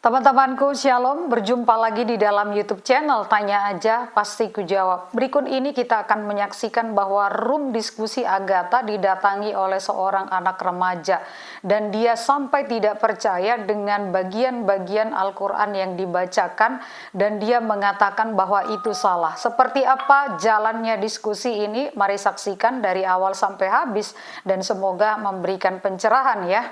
Teman-temanku, Shalom, berjumpa lagi di dalam YouTube channel Tanya Aja Pasti Kujawab. Berikut ini kita akan menyaksikan bahwa room diskusi Agatha didatangi oleh seorang anak remaja dan dia sampai tidak percaya dengan bagian-bagian Al-Quran yang dibacakan dan dia mengatakan bahwa itu salah. Seperti apa jalannya diskusi ini? Mari saksikan dari awal sampai habis dan semoga memberikan pencerahan ya.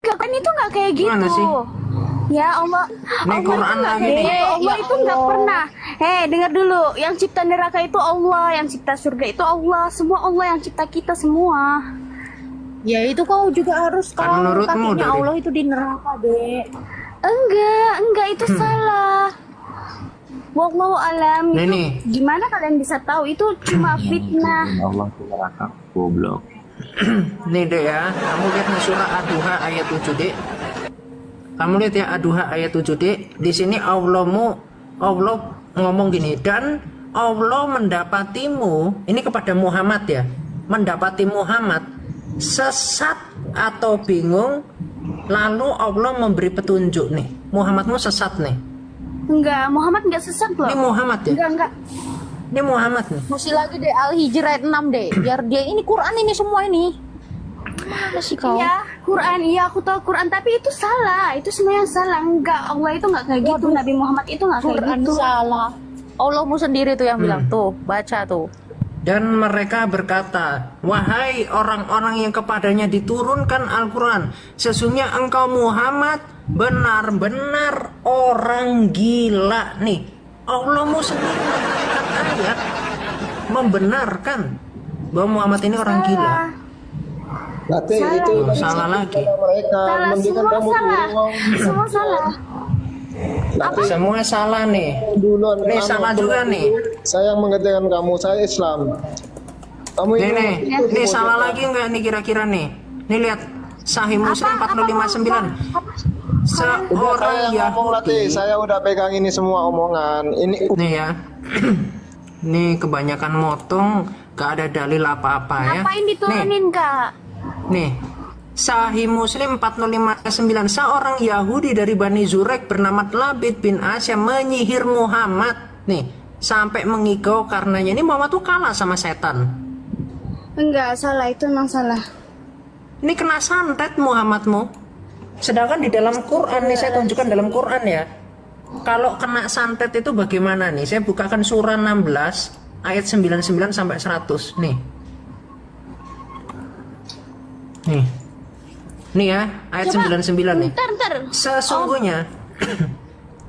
Kan itu nggak kayak Gimana gitu. sih? Ya Allah, Ini Quran lagi nih. Allah itu nggak pernah. Dengar dulu, yang cipta neraka itu Allah, yang cipta surga itu Allah, semua Allah yang cipta kita semua. Ya itu kau juga harus Kan tahu menurutmu kakinya dari- Allah itu di neraka, Dek. Enggak itu salah. Wallahu alam. Nah, Itu nih. gimana kalian bisa tahu? Itu cuma fitnah. Allah ke neraka goblok. Nih dek ya, kamu lihat nih surah Ad-Duha ayat 7 dek. Kamu lihat ya Ad-Duha ayat 7 dek. Di sini Allah ngomong gini, dan Allah mendapatimu, ini kepada Muhammad ya, mendapati Muhammad sesat atau bingung, lalu Allah memberi petunjuk nih. Muhammadmu sesat nih. Enggak, Muhammad enggak sesat loh. Ini Muhammad ya. Enggak. Ini Muhammad nih. Mesti lagi deh Al-Hijr ayat 6 deh. Biar dia ini Quran ini semua ini. Mana sih kau? Iya, Quran, iya aku tahu Quran, tapi itu salah. Itu semuanya salah. Enggak, Allah itu enggak kayak gitu. Nabi Muhammad itu enggak kayak Quran gitu. salah. Allahmu sendiri tuh yang bilang tuh, baca tuh. Dan mereka berkata, wahai orang-orang yang kepadanya diturunkan Al-Quran, sesungguhnya engkau Muhammad benar-benar orang gila. Nih, Allahmu sendiri membenarkan ayat, membenarkan bahwa Muhammad ini orang gila. Nanti Salah. itu Salah lagi. mereka Salah, mendirikan semua kamu salah. turun. Semua salah. Semua salah nih. Duluan Nih salah juga nih. Saya yang mengerjakan kamu, saya Islam. Kamu Nih, itu nih salah lagi nggak nih kira-kira nih? Nih lihat, Sahih Muslim 459. Udah saya Seorang yang ngomong nanti, Yahudi. saya udah pegang ini semua omongan. Ini Nih ya. Nih kebanyakan motong, gak ada dalil apa-apa ya. Ngapain diturunin, Kak? Nih, Sahih Muslim 459. Seorang Yahudi dari Bani Zurek bernama Labid bin Asyam menyihir Muhammad. Nih, sampai mengigau karenanya. Ini Muhammad tuh kalah sama setan. Enggak, salah. Itu memang salah. Ini kena santet Muhammadmu. Sedangkan di dalam Quran nih, saya tunjukkan dalam Quran ya. Kalau kena santet itu bagaimana nih? Saya bukakan surah 16 ayat 99 sampai 100 nih. Nih. Nih ya, ayat 99 nih. Ntar. Sesungguhnya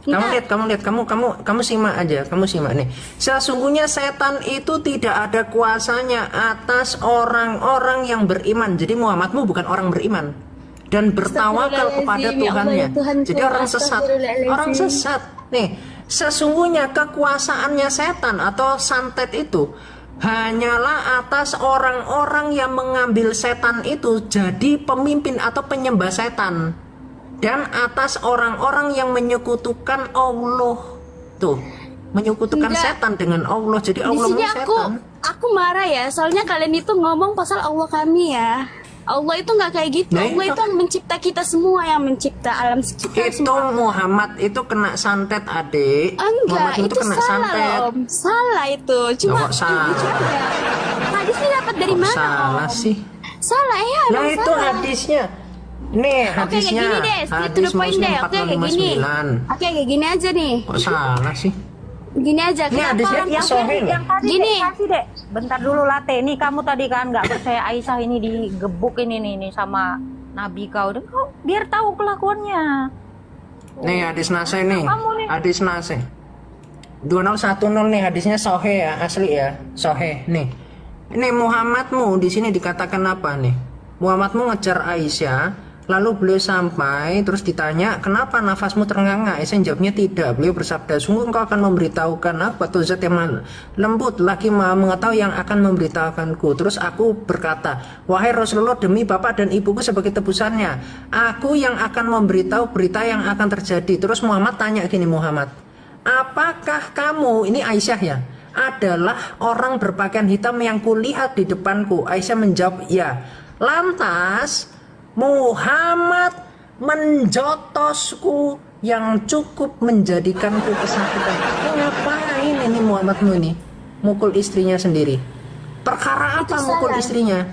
kamu simak aja, kamu simak nih. Sesungguhnya setan itu tidak ada kuasanya atas orang-orang yang beriman. Jadi Muhammadmu bukan orang beriman dan bertawakal kepada Tuhannya. Jadi orang sesat. Nih, sesungguhnya kekuasaannya setan atau santet itu hanyalah atas orang-orang yang mengambil setan itu jadi pemimpin atau penyembah setan, dan atas orang-orang yang menyekutukan Allah. Tuh, menyekutukan Enggak. setan dengan Allah. Jadi Di Allah sini setan. aku marah ya, soalnya kalian itu ngomong pasal Allah kami ya. Allah itu nggak kayak gitu. Nah, Allah itu- itu yang mencipta kita semua, yang mencipta alam sekitar Itu semua. Muhammad itu kena santet, adik. Enggak, Muhammad itu kena salah santet. Om. Salah itu. Cuma Kok salah? hadisnya dapat dari Kok mana salah Om? sih? Salah ya, Nah emang itu salah. hadisnya. Nih Oke, kayak hadisnya. gini deh, straight to Hadis the point Muslim deh. Oke, kayak gini. 459. Oke, kayak gini aja nih. Kok salah sih? Gini aja. Ini Kenapa hadisnya orang sahih loh. Yang tadi Gini. dek, kasih dek. Bentar dulu Late. Nih kamu tadi kan nggak percaya Aisyah ini digebuk ini nih sama Nabi kau. Dan kau biar tahu kelakuannya. Nih hadis nase nih. Kamu nih. Hadis nase. 2010 nih hadisnya sahih ya, asli ya. Sahih nih. Ini Muhammadmu di sini dikatakan apa nih? Muhammadmu ngejar Aisyah, Lalu beliau sampai, terus ditanya, kenapa nafasmu terengah-engah? Isa jawabnya tidak. Beliau bersabda, sungguh engkau akan memberitahukan aku atau zat yang lembut, lagi maha mengetahui yang akan memberitahukanku. Terus aku berkata, wahai Rasulullah, demi bapak dan ibuku sebagai tebusannya, aku yang akan memberitahu berita yang akan terjadi. Terus Muhammad tanya gini, Muhammad, apakah kamu, ini Aisyah ya, adalah orang berpakaian hitam yang kulihat di depanku? Aisyah menjawab, ya. Lantas Muhammad menjotosku yang cukup menjadikanku kesakitan. Ngapain ini Muhammadmu ini? Mukul istrinya sendiri. Perkara apa mukul istrinya?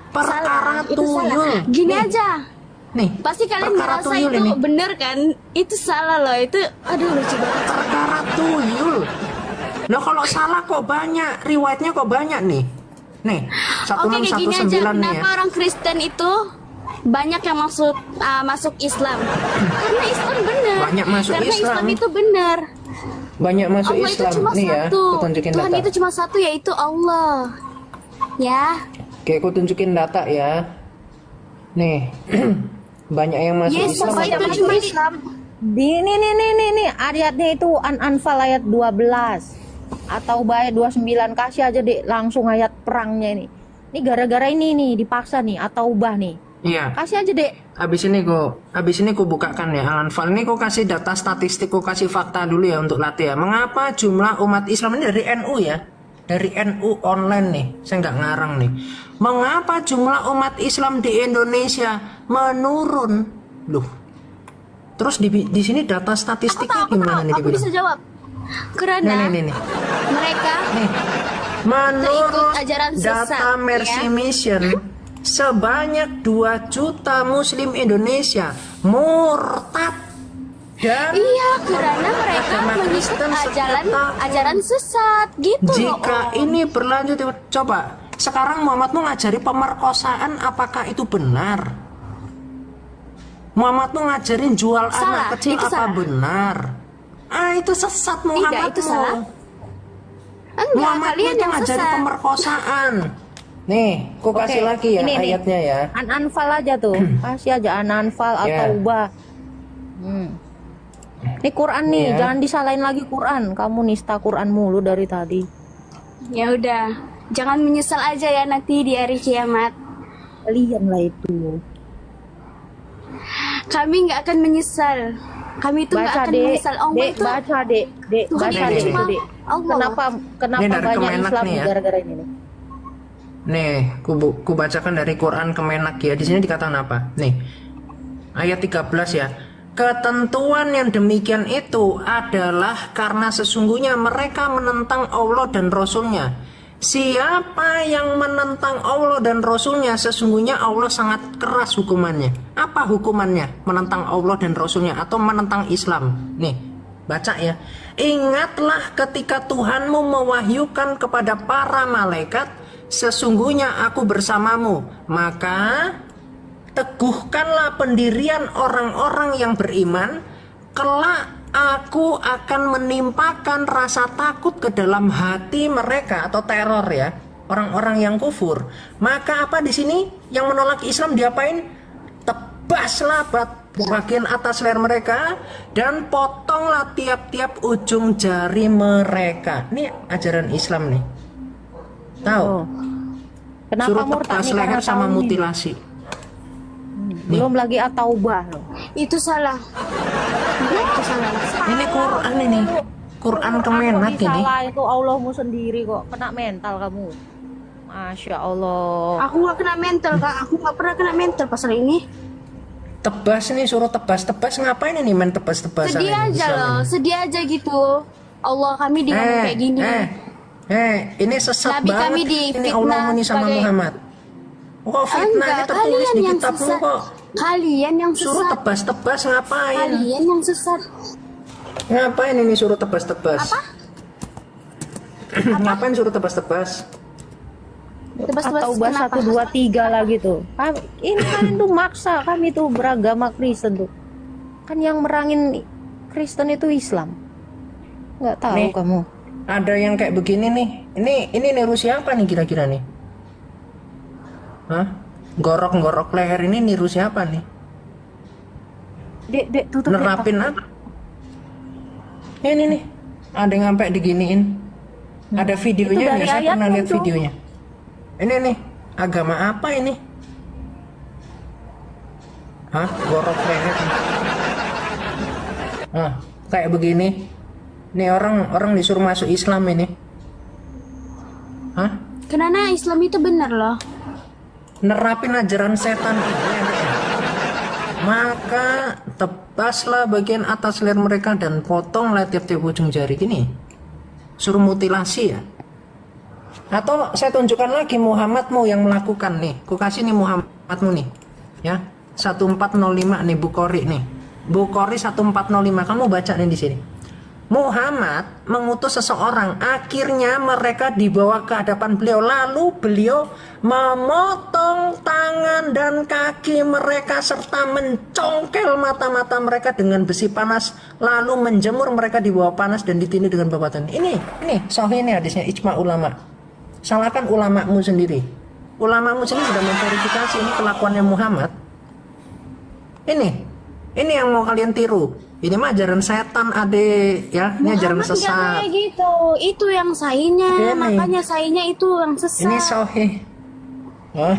Perkara tuyul. Gini Nih, aja. nih. Pasti kalian perkara ngerasa tuyul itu ini. bener kan? Itu salah loh. Itu aduh lucu banget. Perkara tuyul. Loh kalau salah kok banyak, riwayatnya kok banyak nih. Nih, Oke, kayak gini aja. 1619 nih ya. Kenapa orang Kristen itu banyak yang masuk Islam? Karena Islam benar. Banyak masuk Karena Islam. Islam itu benar. Banyak masuk Allah Islam itu cuma nih ya. satu. Aku tunjukin Tuhan data. itu cuma satu, yaitu Allah. Ya. Oke, aku tunjukin data ya. Nih, banyak yang masuk Yes, Islam. Allah atau itu cuma Nih, ayatnya itu An-Anfal ayat 12 atau ayat 29. Kasih aja deh langsung ayat perangnya ini. Ini gara-gara ini nih dipaksa nih atau ubah nih. Iya. Kasih aja deh. Habis ini ku bukakan ya Al-Anfal ini, ku kasih data statistik, ku kasih fakta dulu ya untuk latih ya. Mengapa jumlah umat Islam ini dari NU ya? Dari NU online nih, saya nggak ngarang nih. Mengapa jumlah umat Islam di Indonesia menurun? Loh. Terus di sini data statistiknya gimana nih Aku dibilang? bisa jawab. Karena Nih. mereka Menurut ajaran sesat, data Mercy ya. Mission, sebanyak 2 juta muslim Indonesia murtad. Dan iya, karena mereka agama mengikut Kristen setiap tahun. ajaran sesat gitu loh. Jika ini berlanjut, coba sekarang Muhammad mau ngajari pemerkosaan, apakah itu benar? Muhammad mau ngajarin jual Salah, anak kecil, itu apa salah. benar? Itu sesat Muhammad. Tidak, itu salah. Enggak, Muhammad kalian itu yang ngajarin sesat. pemerkosaan. Nih, ku kasih Oke, lagi ya ini nih. ayatnya ya. An-Anfal aja tuh. Kasih aja An-Anfal atau Ya. ubah. Ini Quran nih, Ya. jangan disalahin lagi Quran. Kamu nista Quran mulu dari tadi. Ya udah, jangan menyesal aja ya nanti di hari kiamat. Kalian lah itu. Kami nggak akan menyesal. Kami itu nggak Baca akan dek, menyesal. Allah dek itu baca dek, Tuhan baca itu dek, cuma dek. Allah. Kenapa Ini dari banyak Kemenak Islam nih ya. gara-gara ini nih? Nih, ku bacakan dari Quran Kemenak ya. Di sini dikatakan apa? Nih, ayat 13 ya. Ketentuan yang demikian itu adalah karena sesungguhnya mereka menentang Allah dan Rasulnya. Siapa yang menentang Allah dan Rasulnya, sesungguhnya Allah sangat keras hukumannya. Apa hukumannya? Menentang Allah dan Rasulnya atau menentang Islam. Nih, baca ya. Ingatlah ketika Tuhanmu mewahyukan kepada para malaikat, sesungguhnya aku bersamamu. Maka teguhkanlah pendirian orang-orang yang beriman. Kelak aku akan menimpakan rasa takut ke dalam hati mereka, atau teror ya, orang-orang yang kufur. Maka apa di sini yang menolak Islam diapain? Tebaslah bagian atas leher mereka dan potonglah tiap-tiap ujung jari mereka. Ini ajaran Islam nih. Tahu? Oh. Kenapa Suruh murtad tebas nih? leher Karena sama tahun ini. mutilasi. Belum lagi at-taubah loh. Itu salah. Itu salah. Ini Quran ini. Quran Kemenak Kok ini. salah itu Allahmu sendiri kok. Kena mental kamu. Masya Allah. Aku nggak kena mental kak. Aku nggak pernah kena mental pasal ini. Tebas nih, suruh tebas ngapain ini main tebas-tebasan Sedih ini, aja Islam loh. ini? Sedih aja gitu. Allah kami diganggu kayak gini. Ini sesat Nabi banget. kami Ini difitnah Allah muni sama sebagai- Muhammad. Oh, fitnah ini Enggak, tertulis kalian di yang kitabmu sesat. kok. Kalian yang Suruh sesat. tebas-tebas ngapain? Kalian yang sesat. Ngapain ini suruh tebas-tebas? Apa? Ngapain suruh tebas-tebas? Tebas-tebas At-taubah kenapa? 1, 2, 3 lagi tuh. Ini kalian tuh maksa. Kami tuh beragama Kristen tuh. Kan yang merangin Kristen itu Islam. Nggak tahu Nih. kamu. Ada yang kayak begini nih. Ini niru siapa nih kira-kira nih? Hah? Gorok-gorok leher ini niru siapa nih? Dek, tutup. Dek. Nerapin apa? Ini nih, ada yang sampai diginiin. Ada videonya dari nggak? Saya ayat pernah lihat itu. videonya. Ini nih, agama apa ini? Hah? Gorok leher. Ah, kayak begini. Ini orang disuruh masuk Islam ini. Hah? Karena Islam itu benar loh. Nerapin ajaran setan ini ya, Dek, ya. Maka tebaslah bagian atas leher mereka dan potonglah tiap-tiap ujung jari gini. Suruh mutilasi ya. Atau saya tunjukkan lagi Muhammadmu yang melakukan nih. Ku kasih nih Muhammadmu nih. Ya. 1405 nih Bukhari nih. Bukhari 1405. Kamu baca nih di sini. Muhammad mengutus seseorang, akhirnya mereka dibawa ke hadapan beliau, lalu beliau memotong tangan dan kaki mereka serta mencongkel mata-mata mereka dengan besi panas, lalu menjemur mereka di bawah panas dan ditindih dengan babatan. Ini sahih ini hadisnya, ijma ulama. Salahkan ulamamu sendiri. Ulamamu sendiri sudah memverifikasi ini kelakuannya Muhammad. Ini yang mau kalian tiru. Ini mah ajaran setan adek ya, ini ajaran Muhammad nggak sesat. kayak gitu. Itu yang sahihnya, Ini. makanya sahihnya itu yang sesat. Ini sahih. Oh,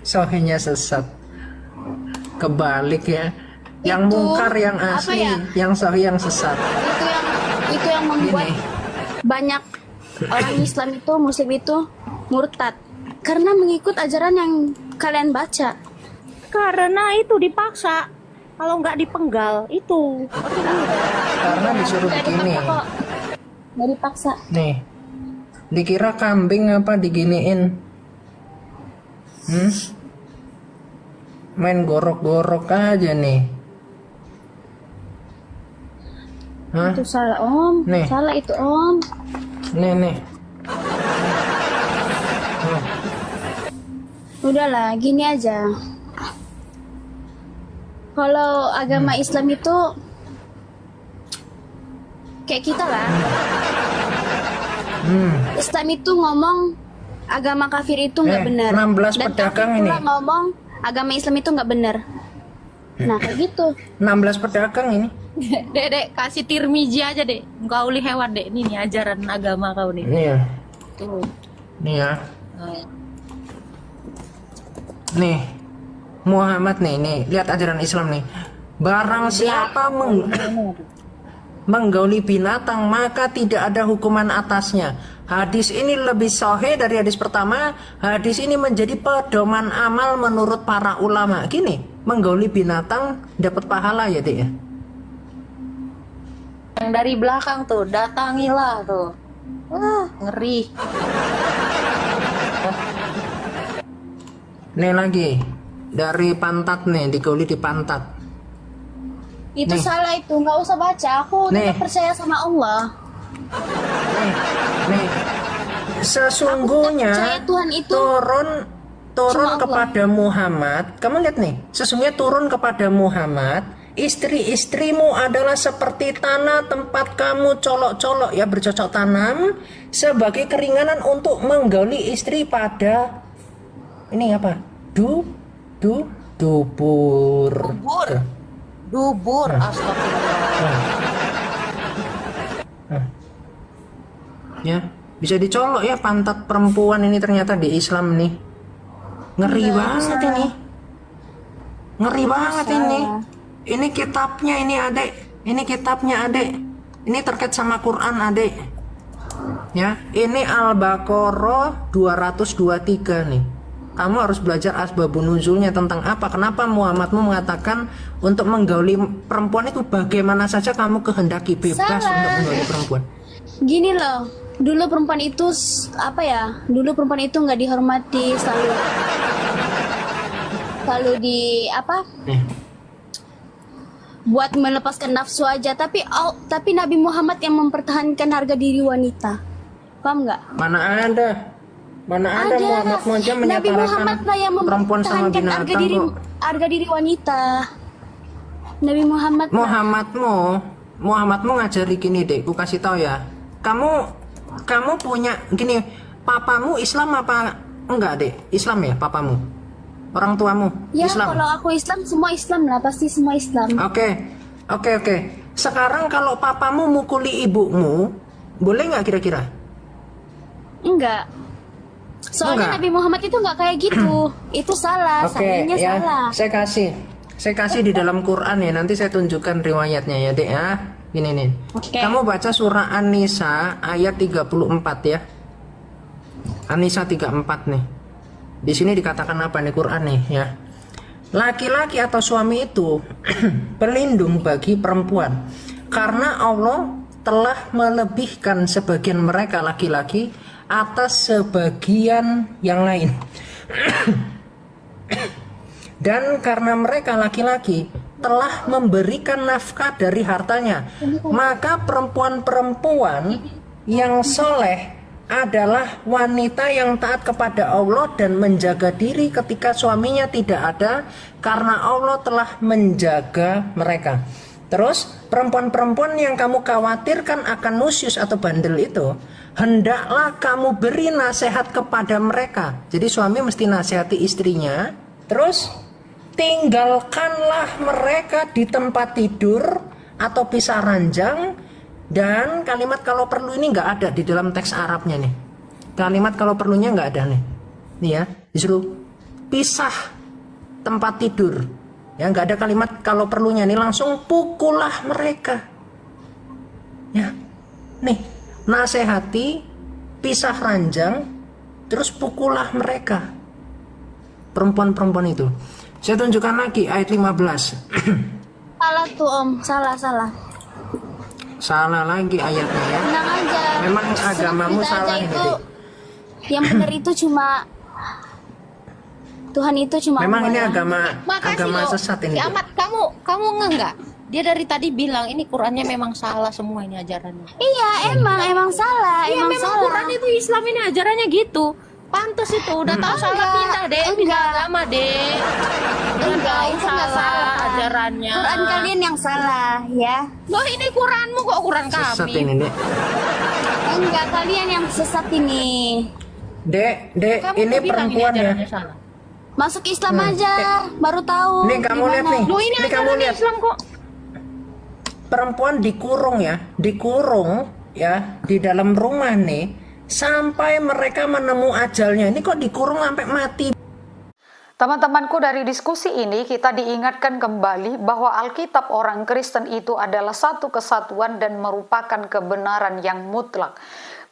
sahihnya sesat. Kebalik ya. Yang Itu, mungkar yang apa asli, ya? yang sahih yang sesat. Itu yang membuat Gini. banyak orang Islam itu, Muslim itu murtad karena mengikut ajaran yang kalian baca. Karena itu dipaksa. Kalau nggak dipenggal itu. Karena disuruh Nggak begini. dipaksa kok. Nggak dipaksa. Nih. Dikira kambing apa diginiin? Main gorok-gorok aja nih. Hah? Itu salah om. Nih. Salah itu om. Nih. Udahlah, gini aja. Kalau agama Islam itu kayak kita lah. Islam itu ngomong agama kafir itu nggak benar. 16 Dan pedagang kafir ini. pula ngomong agama Islam itu nggak benar. Nah kayak gitu. 16 pedagang ini. Dek, kasih tirmiji aja, Dek. Engkau uli hewan, Dek. Ini nih ajaran agama kau nih. Nih ya. Tuh. Nih ya. Nih. Muhammad nih, lihat ajaran Islam nih. Barang siapa menggauli binatang maka tidak ada hukuman atasnya. Hadis ini lebih sahih dari hadis pertama. Hadis ini menjadi pedoman amal menurut para ulama. Gini, menggauli binatang dapat pahala ya, Dek ya. Yang dari belakang tuh, datangilah tuh. Wah, ngeri. Nih lagi. Dari pantat nih, digauli di pantat. Itu Nih. salah itu, nggak usah baca. Aku Nih. tetap percaya sama Allah. Nih. Sesungguhnya percaya Tuhan itu turun cuma Allah. kepada Muhammad. Kamu lihat nih, sesungguhnya turun kepada Muhammad. Istri-istrimu adalah seperti tanah tempat kamu colok-colok ya, bercocok tanam sebagai keringanan untuk menggauli istri pada ini apa? Dubur. Dubur, astagfirullah. Ya, bisa dicolok ya pantat perempuan ini ternyata di Islam nih. Ngeri banget ini. Ngeri banget ini. Ini kitabnya ini, Adek. Ini kitabnya, Adek. Ini terkait sama Quran, Adek. Ya, ini Al-Baqarah 223 nih. Kamu harus belajar asbabun nuzulnya tentang apa. Kenapa Muhammadmu mengatakan untuk menggauli perempuan itu bagaimana saja kamu kehendaki, bebas Salah. untuk menggauli perempuan. Gini loh, dulu perempuan itu apa ya? Dulu perempuan itu nggak dihormati, selalu di apa? Buat melepaskan nafsu aja. Tapi Nabi Muhammad yang mempertahankan harga diri wanita. Paham nggak? Mana ada Muhammad aja Nabi menyatakan Muhammad lah yang perempuan sama mempertahankan binatang kok. harga diri wanita. Nabi Muhammad lah. Muhammadmu ngajari gini deh, ku kasih tahu ya. Kamu punya gini, papamu Islam apa enggak deh? Islam ya papamu? Orang tuamu Ya Islam? kalau aku Islam, semua Islam lah, pasti semua Islam. Oke. Sekarang kalau papamu mukuli ibumu, boleh nggak kira-kira? Enggak. Soalnya Enggak. Nabi Muhammad itu enggak kayak gitu. Itu salah, Oke, saksinya ya. salah. Saya kasih di dalam Quran ya. Nanti saya tunjukkan riwayatnya ya, Dek ya. Gini nih. Oke. Kamu baca surah An-Nisa ayat 34 ya. An-Nisa 34 nih. Di sini dikatakan apa nih Quran nih ya. Laki-laki atau suami itu pelindung bagi perempuan karena Allah telah melebihkan sebagian mereka laki-laki atas sebagian yang lain. Dan karena mereka laki-laki telah memberikan nafkah dari hartanya, maka perempuan-perempuan yang soleh adalah wanita yang taat kepada Allah dan menjaga diri ketika suaminya tidak ada, karena Allah telah menjaga mereka. Terus perempuan-perempuan yang kamu khawatirkan akan nusyus atau bandel itu, hendaklah kamu beri nasihat kepada mereka. Jadi suami mesti nasihati istrinya. Terus tinggalkanlah mereka di tempat tidur atau pisah ranjang. Dan kalimat kalau perlu ini nggak ada di dalam teks Arabnya nih. Kalimat kalau perlunya nggak ada nih. Nih ya, disuruh pisah tempat tidur. Ya, nggak ada kalimat kalau perlunya nih, langsung pukullah mereka. Ya, nih nasihati, pisah ranjang, terus pukullah mereka. Perempuan-perempuan itu. Saya tunjukkan lagi ayat 15. Salah tuh Om, salah. Salah lagi ayatnya ya. Tenang aja. Memang agamamu Kita salah aja ini, itu, Dek. yang benar itu cuma Tuhan itu cuma Memang Allah ini ya. Makasih agama loh. sesat ini. Si Dek. Ahmad, kamu nggak? Dia dari tadi bilang ini Qurannya memang salah semua ini ajarannya. Iya, emang salah, Iya emang memang salah. Quran itu Islam ini ajarannya gitu. Pantes itu udah tahu salah Enggak, pindah deh, pindah enggak. agama deh. Udah Enggak, tahu itu enggak salah. ajarannya. Quran kalian yang salah ya. Loh ini Quranmu kok Quran Sesat kami. ini, Dek. Enggak, kalian yang sesat ini. Dek, Kamu ini bilang perempuan ya. ajarannya salah. Masuk Islam aja, baru tahu. Nih kamu gimana. lihat nih. Loh ini Ini kamu ajarannya lihat. Islam kok. Perempuan dikurung ya, di dalam rumah nih sampai mereka menemu ajalnya. Ini kok dikurung sampai mati. Teman-temanku, dari diskusi ini kita diingatkan kembali bahwa Alkitab orang Kristen itu adalah satu kesatuan dan merupakan kebenaran yang mutlak.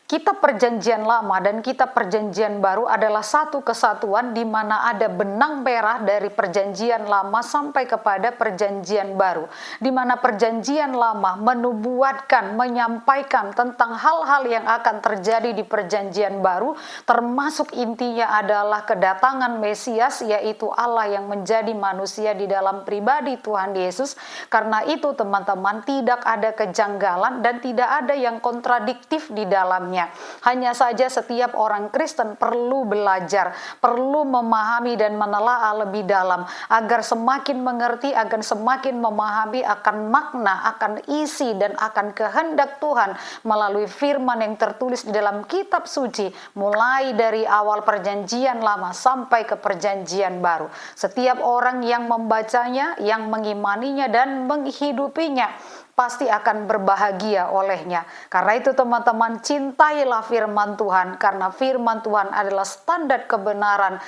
Kitab Perjanjian Lama dan Kitab Perjanjian Baru adalah satu kesatuan di mana ada benang merah dari Perjanjian Lama sampai kepada Perjanjian Baru, di mana Perjanjian Lama menubuatkan, menyampaikan tentang hal-hal yang akan terjadi di Perjanjian Baru, termasuk intinya adalah kedatangan Mesias, yaitu Allah yang menjadi manusia di dalam pribadi Tuhan Yesus. Karena itu teman-teman, tidak ada kejanggalan dan tidak ada yang kontradiktif di dalamnya. Hanya saja setiap orang Kristen perlu belajar, perlu memahami dan menelaah lebih dalam agar semakin mengerti, agar semakin memahami akan makna, akan isi dan akan kehendak Tuhan melalui firman yang tertulis di dalam kitab suci, mulai dari awal Perjanjian Lama sampai ke Perjanjian Baru. Setiap orang yang membacanya, yang mengimaninya dan menghidupinya pasti akan berbahagia olehnya. Karena itu teman-teman, cintailah firman Tuhan, karena firman Tuhan adalah standar kebenaran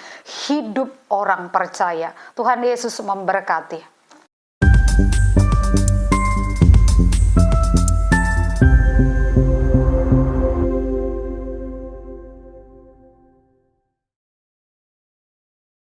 hidup orang percaya. Tuhan Yesus memberkati.